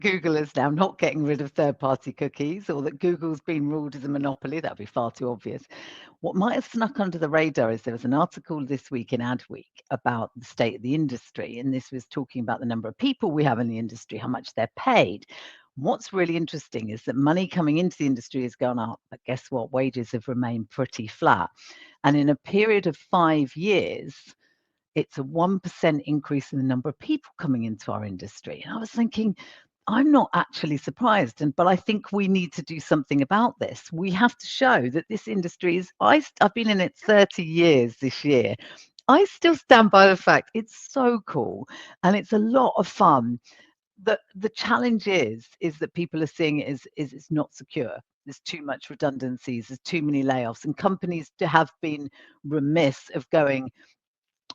Google is now not getting rid of third-party cookies, or that Google's been ruled as a monopoly. That'd be far too obvious. What might have snuck under the radar is there was an article this week in Adweek about the state of the industry, and this was talking about the number of people we have in the industry, how much they're paid. What's really interesting is that money coming into the industry has gone up, but guess what? Wages have remained pretty flat. And in a period of 5 years, it's a 1% increase in the number of people coming into our industry. And I was thinking, I'm not actually surprised, but I think we need to do something about this. We have to show that this industry is, I've been in it 30 years this year. I still stand by the fact it's so cool and it's a lot of fun. The challenge is that people are seeing it as it's not secure. There's too much redundancies, there's too many layoffs, and companies have been remiss of going,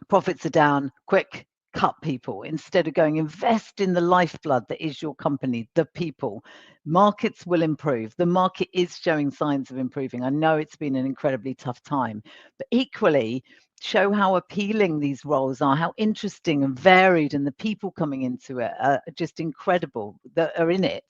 profits are down, quick, cut people, instead of going, invest in the lifeblood that is your company, the people. Markets will improve. The market is showing signs of improving. I know it's been an incredibly tough time, but equally show how appealing these roles are, how interesting and varied, and the people coming into it are just incredible that are in it.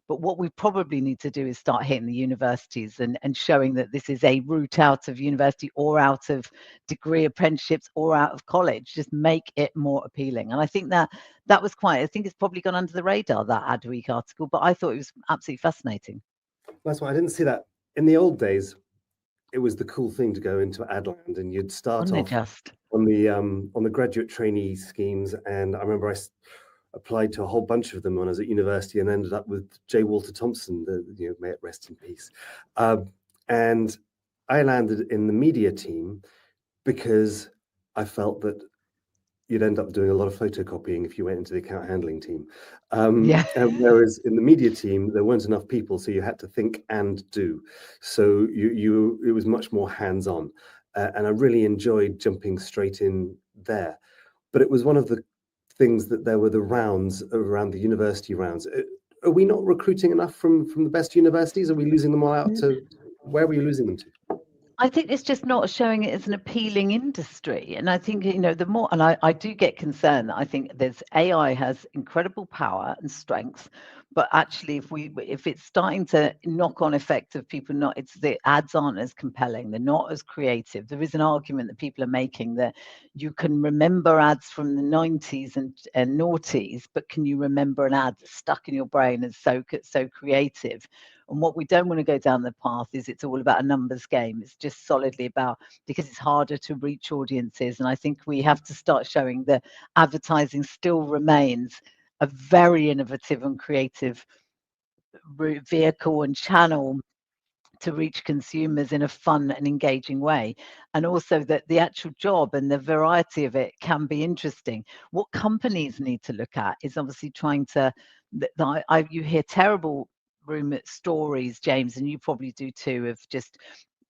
But what we probably need to do is start hitting the universities and showing that this is a route out of university or out of degree apprenticeships or out of college. Just make it more appealing. And I think that was I think it's probably gone under the radar, that Adweek article, but I thought it was absolutely fascinating. That's why I didn't see that. In the old days, it was the cool thing to go into Adland, and you'd start off on the graduate trainee schemes. And I remember I applied to a whole bunch of them when I was at university and ended up with J. Walter Thompson, may it rest in peace. And I landed in the media team because I felt that you'd end up doing a lot of photocopying if you went into the account handling team. Whereas in the media team, there weren't enough people, so you had to think and do. So it was much more hands-on. And I really enjoyed jumping straight in there. But it was one of the things that there were the rounds around the university rounds. Are we not recruiting enough from the best universities? Are we losing them all out to, where were you losing them to? I think it's just not showing it as an appealing industry. And I think, the more, and I do get concerned that I think AI has incredible power and strength, but actually if it's starting to knock on effect of people the ads aren't as compelling, they're not as creative. There is an argument that people are making that you can remember ads from the 90s and noughties, but can you remember an ad that's stuck in your brain and so creative? And what we don't want to go down the path is it's all about a numbers game. It's just solidly about, because it's harder to reach audiences. And I think we have to start showing that advertising still remains a very innovative and creative vehicle and channel to reach consumers in a fun and engaging way. And also that the actual job and the variety of it can be interesting. What companies need to look at is obviously trying to, you hear terrible stories, James, and you probably do too, of just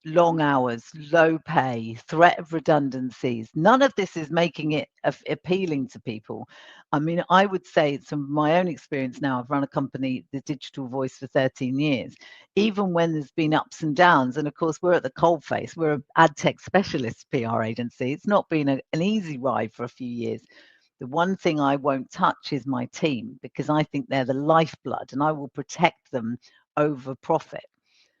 long hours, low pay, threat of redundancies. None of this is making it appealing to people. I mean, I would say from my own experience now, I've run a company, the Digital Voice, for 13 years. Even when there's been ups and downs, and of course we're at the coalface, we're an adtech specialist PR agency. It's not been an easy ride for a few years. The one thing I won't touch is my team, because I think they're the lifeblood and I will protect them over profit,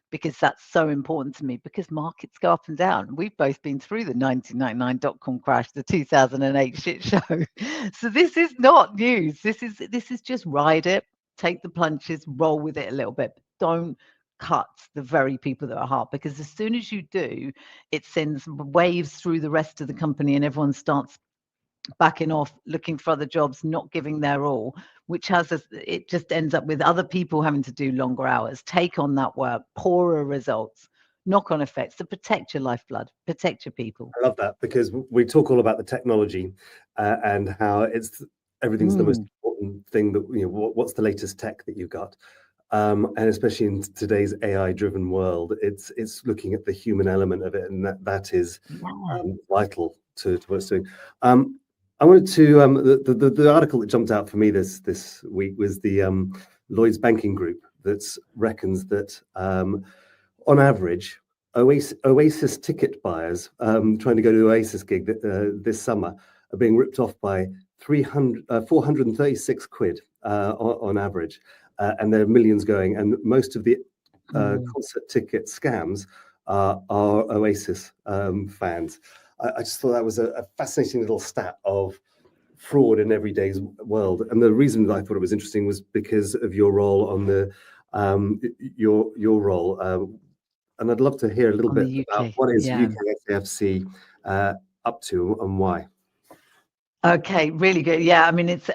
because that's so important to me, because markets go up and down. We've both been through the 1999 crash, the 2008 shit show. So this is not news. This is just ride it, take the punches, roll with it a little bit. Don't cut the very people that are hard, because as soon as you do, it sends waves through the rest of the company and everyone starts backing off, looking for other jobs, not giving their all, which it just ends up with other people having to do longer hours, take on that work, poorer results, knock-on effects. So protect your lifeblood, protect your people. I love that, because we talk all about the technology and how everything's the most important thing, that what's the latest tech that you've got, and especially in today's AI-driven world, it's looking at the human element of it, and that is vital to what it's doing. I wanted to the article that jumped out for me this week was the Lloyd's Banking Group that reckons that on average Oasis ticket buyers trying to go to the Oasis gig this summer are being ripped off by 436 quid on average, and there are millions going, and most of the concert ticket scams are Oasis fans. I just thought that was a fascinating little stat of fraud in everyday's world, and the reason that I thought it was interesting was because of your role on the your role, and I'd love to hear a little bit about what is UK SAFC up to and why. Okay, really good. Yeah, I mean, it's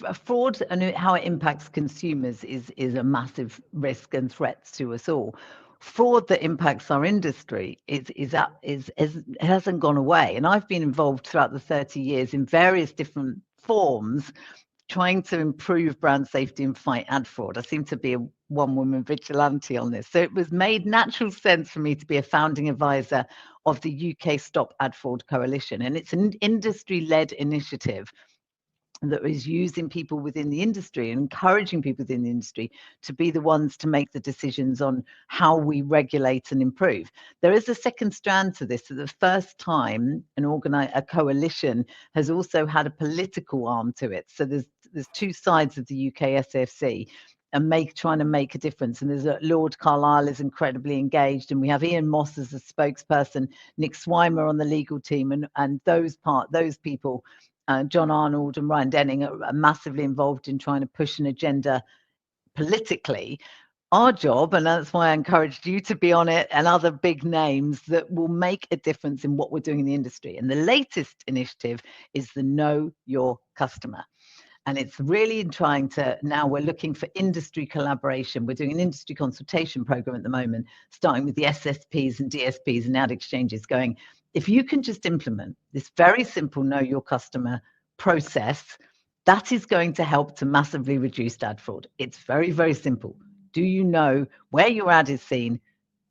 a fraud, and how it impacts consumers is a massive risk and threat to us all. Fraud that impacts our industry it hasn't gone away, and I've been involved throughout the 30 years in various different forms, trying to improve brand safety and fight ad fraud. I seem to be a one-woman vigilante on this. So it was made natural sense for me to be a founding advisor of the UK Stop Ad Fraud Coalition. And it's an industry-led initiative that is using people within the industry and encouraging people within the industry to be the ones to make the decisions on how we regulate and improve. There is a second strand to this. For the first time, a coalition has also had a political arm to it. So there's two sides of the UK SAFC and trying to make a difference. And there's Lord Carlisle is incredibly engaged, and we have Ian Moss as a spokesperson, Nick Swimer on the legal team, and those people. John Arnold and Ryan Denning are massively involved in trying to push an agenda politically. Our job, and that's why I encouraged you to be on it, and other big names that will make a difference in what we're doing in the industry. And the latest initiative is the Know Your Customer. And it's really trying to, now we're looking for industry collaboration. We're doing an industry consultation program at the moment, starting with the SSPs and DSPs and ad exchanges, going, if you can just implement this very simple Know Your Customer process, that is going to help to massively reduce ad fraud. It's very, very simple. Do you know where your ad is seen?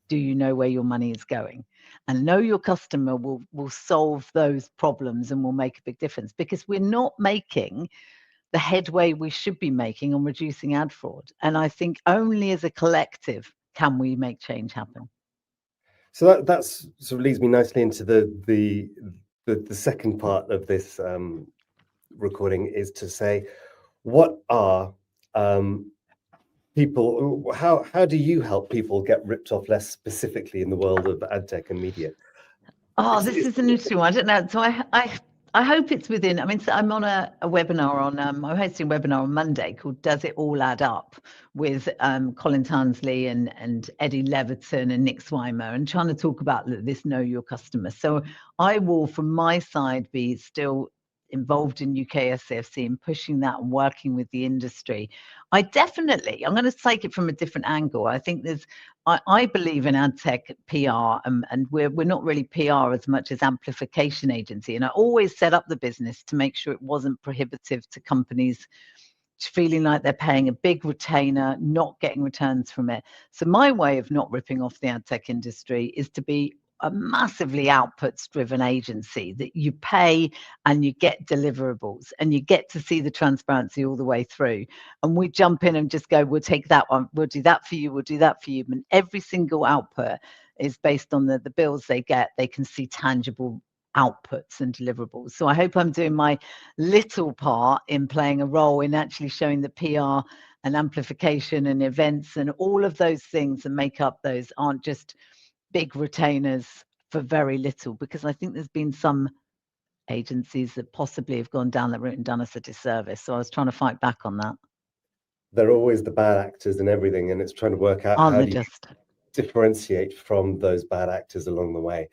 Do you know where your money is going? And Know Your Customer will solve those problems and will make a big difference, because we're not making the headway we should be making on reducing ad fraud. And I think only as a collective can we make change happen. So that's sort of leads me nicely into the second part of this recording, is to say, what are people? How do you help people get ripped off less specifically in the world of ad tech and media? Oh, this is an interesting one. I don't know. So I hope it's within. I mean, so I'm on a webinar on. I'm hosting a webinar on Monday called "Does It All Add Up?" with Colin Townsley and Eddie Leverton and Nick Swimer, and trying to talk about this Know Your Customer. So I will, from my side, be still involved in UK SAFC and pushing that and working with the industry. I'm going to take it from a different angle. I think I believe in ad tech PR, and we're not really PR as much as amplification agency. And I always set up the business to make sure it wasn't prohibitive to companies feeling like they're paying a big retainer, not getting returns from it. So my way of not ripping off the ad tech industry is to be a massively outputs-driven agency that you pay and you get deliverables and you get to see the transparency all the way through. And we jump in and just go, we'll take that one, we'll do that for you, we'll do that for you. And every single output is based on the bills they get. They can see tangible outputs and deliverables. So I hope I'm doing my little part in playing a role in actually showing the PR and amplification and events and all of those things that make up those aren't just big retainers for very little, because I think there's been some agencies that possibly have gone down that route and done us a disservice. So I was trying to fight back on that. They're always the bad actors and everything, and it's trying to work out how do you differentiate from those bad actors along the way.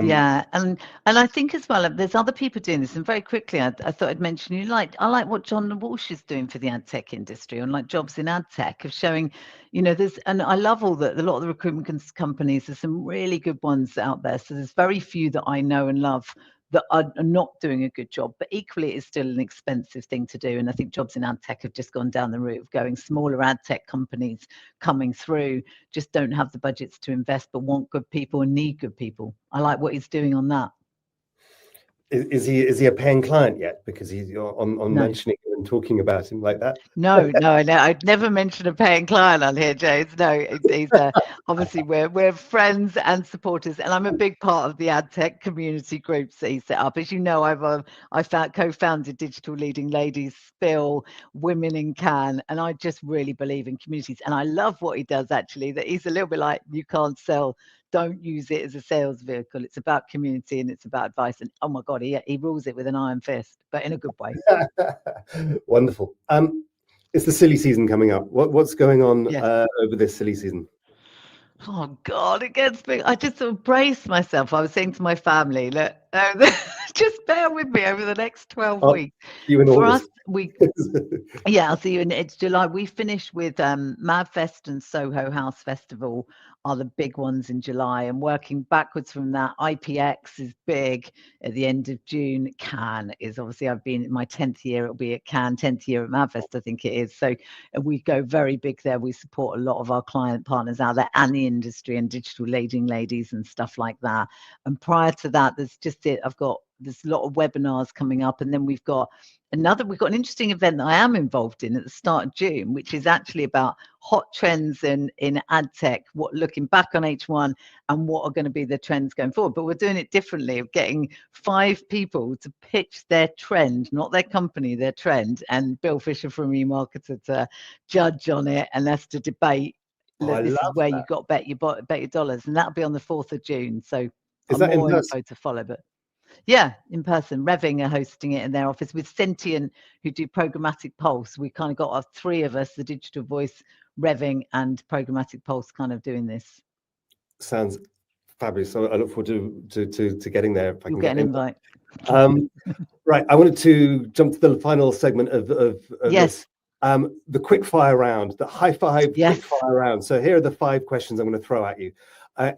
Yeah, and I think as well, there's other people doing this. And very quickly, I thought I'd mention I like what John Walsh is doing for the ad tech industry on like jobs in ad tech, of showing, and I love a lot of the recruitment companies. There's some really good ones out there. So there's very few that I know and love that are not doing a good job, but equally it's still an expensive thing to do. And I think jobs in ad tech have just gone down the route of going smaller ad tech companies coming through, just don't have the budgets to invest, but want good people and need good people. I like what he's doing on that. Is he a paying client yet? Because he's on No. mentioning in from talking about him like that. No, I'd never mention a paying client on here, James. No, he's obviously we're friends and supporters, and I'm a big part of the adtech community groups that he set up. As you know, I co-founded Digital Leading Ladies, Spill, Women in Can, and I just really believe in communities, and I love what he does. Actually, that he's a little bit like, you can't sell. Don't use it as a sales vehicle. It's about community and it's about advice. And oh my God, he rules it with an iron fist, but in a good way. Wonderful. It's the silly season coming up. What's going on over this silly season? Oh God, it gets me. I just sort of brace myself. I was saying to my family, look, just bear with me over the next 12 weeks. You in For August. Us, I'll see you it's July. We finish with Madfest and Soho House Festival are the big ones in July, and working backwards from that, IPX is big at the end of June. Cannes is obviously, I've been in my 10th year, it'll be at Cannes, 10th year at Madfest, I think it is. So we go very big there. We support a lot of our client partners out there and the industry and digital leading ladies and stuff like that. And prior to that, there's a lot of webinars coming up, and then we've got an interesting event that I am involved in at the start of June, which is actually about hot trends in ad tech, looking back on H1 and what are going to be the trends going forward. But we're doing it differently, of getting 5 people to pitch their trend, not their company, their trend, and Bill Fisher from eMarketer to judge on it and us to debate. Look, this is where you got bet your dollars, and that'll be on the 4th of June. So is that more info to follow, but yeah, in person. Revving are hosting it in their office with Sentient, who do programmatic pulse. We kind of got our 3 of us, the digital voice, Revving and programmatic pulse, kind of doing this. Sounds fabulous. So I look forward to getting there. If I can get an invite. Right, I wanted to jump to the final segment of this. The quick fire round, the high five quick fire round. So here are the 5 questions I'm going to throw at you.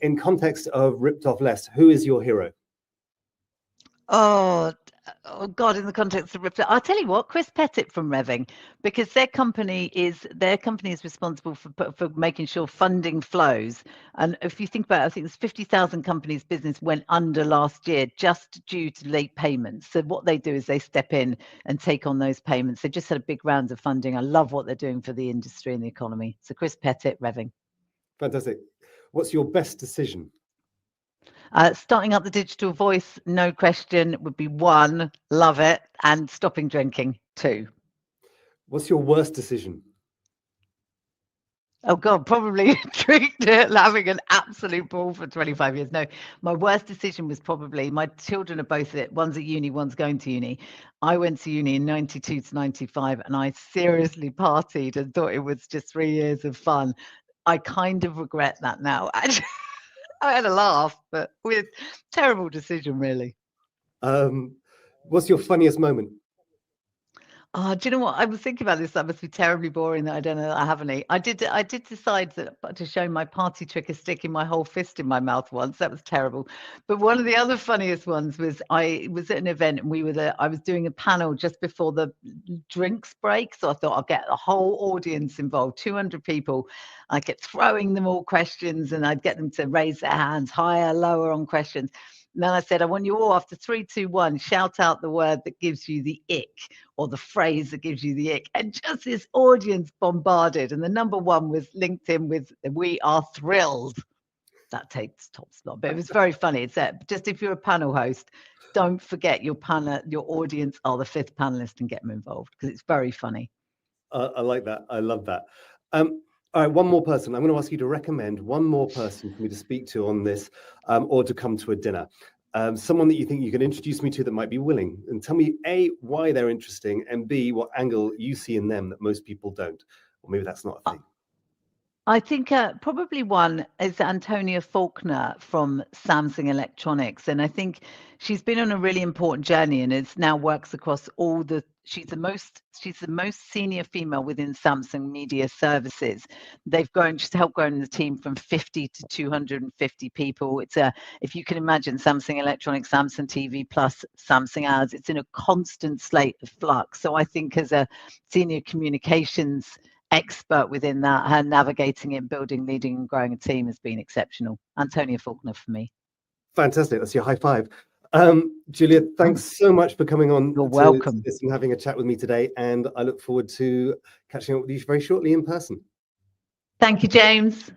In context of Ripped Off Less, who is your hero? Oh God, in the context of Ripped Off, I'll tell you what, Chris Pettit from Revving, because their company is responsible for making sure funding flows. And if you think about it, I think there's 50,000 companies' business went under last year just due to late payments. So what they do is they step in and take on those payments. They just had a big round of funding. I love what they're doing for the industry and the economy. So Chris Pettit, Revving. Fantastic. What's your best decision? Starting up the digital voice, no question, would be 1, love it, and stopping drinking, 2. What's your worst decision? Oh God, probably having an absolute ball for 25 years. No, my worst decision was probably, my children are both one's at uni, one's going to uni. I went to uni in 92 to 95, and I seriously partied and thought it was just 3 years of fun. I kind of regret that now. I had a laugh, but with terrible decision, really. What's your funniest moment? Do you know what? I was thinking about this. That must be terribly boring that I don't know that I have any. I did decide to show my party trick of sticking my whole fist in my mouth once. That was terrible. But one of the other funniest ones was I was at an event and I was doing a panel just before the drinks break. So I thought I'll get the whole audience involved, 200 people. I kept throwing them all questions and I'd get them to raise their hands higher, lower on questions. And then I said, I want you all, after 3, 2, 1, shout out the word that gives you the ick, or the phrase that gives you the ick. And just this audience bombarded. And the number 1 was linked in with, "We are thrilled." That takes top spot. But it was very funny. It's just, if you're a panel host, don't forget your audience are the 5th panelist, and get them involved, because it's very funny. I like that. I love that. All right, one more person. I'm going to ask you to recommend one more person for me to speak to on this, or to come to a dinner. Someone that you think you can introduce me to that might be willing, and tell me A, why they're interesting, and B, what angle you see in them that most people don't. Or maybe that's not a thing. I think probably one is Antonia Faulkner from Samsung Electronics. And I think she's been on a really important journey and now works across she's the most senior female within Samsung Media Services. She's helped grow the team from 50 to 250 people. It's if you can imagine, Samsung Electronics, Samsung TV Plus, Samsung Ads, it's in a constant slate of flux. So I think as a senior communications expert within that, her navigating it, building, leading and growing a team has been exceptional. Antonia Faulkner for me. Fantastic. That's your high five. Julia, thanks so much for coming on. You're welcome. To this and having a chat with me today. And I look forward to catching up with you very shortly in person. Thank you, James.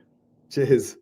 Cheers.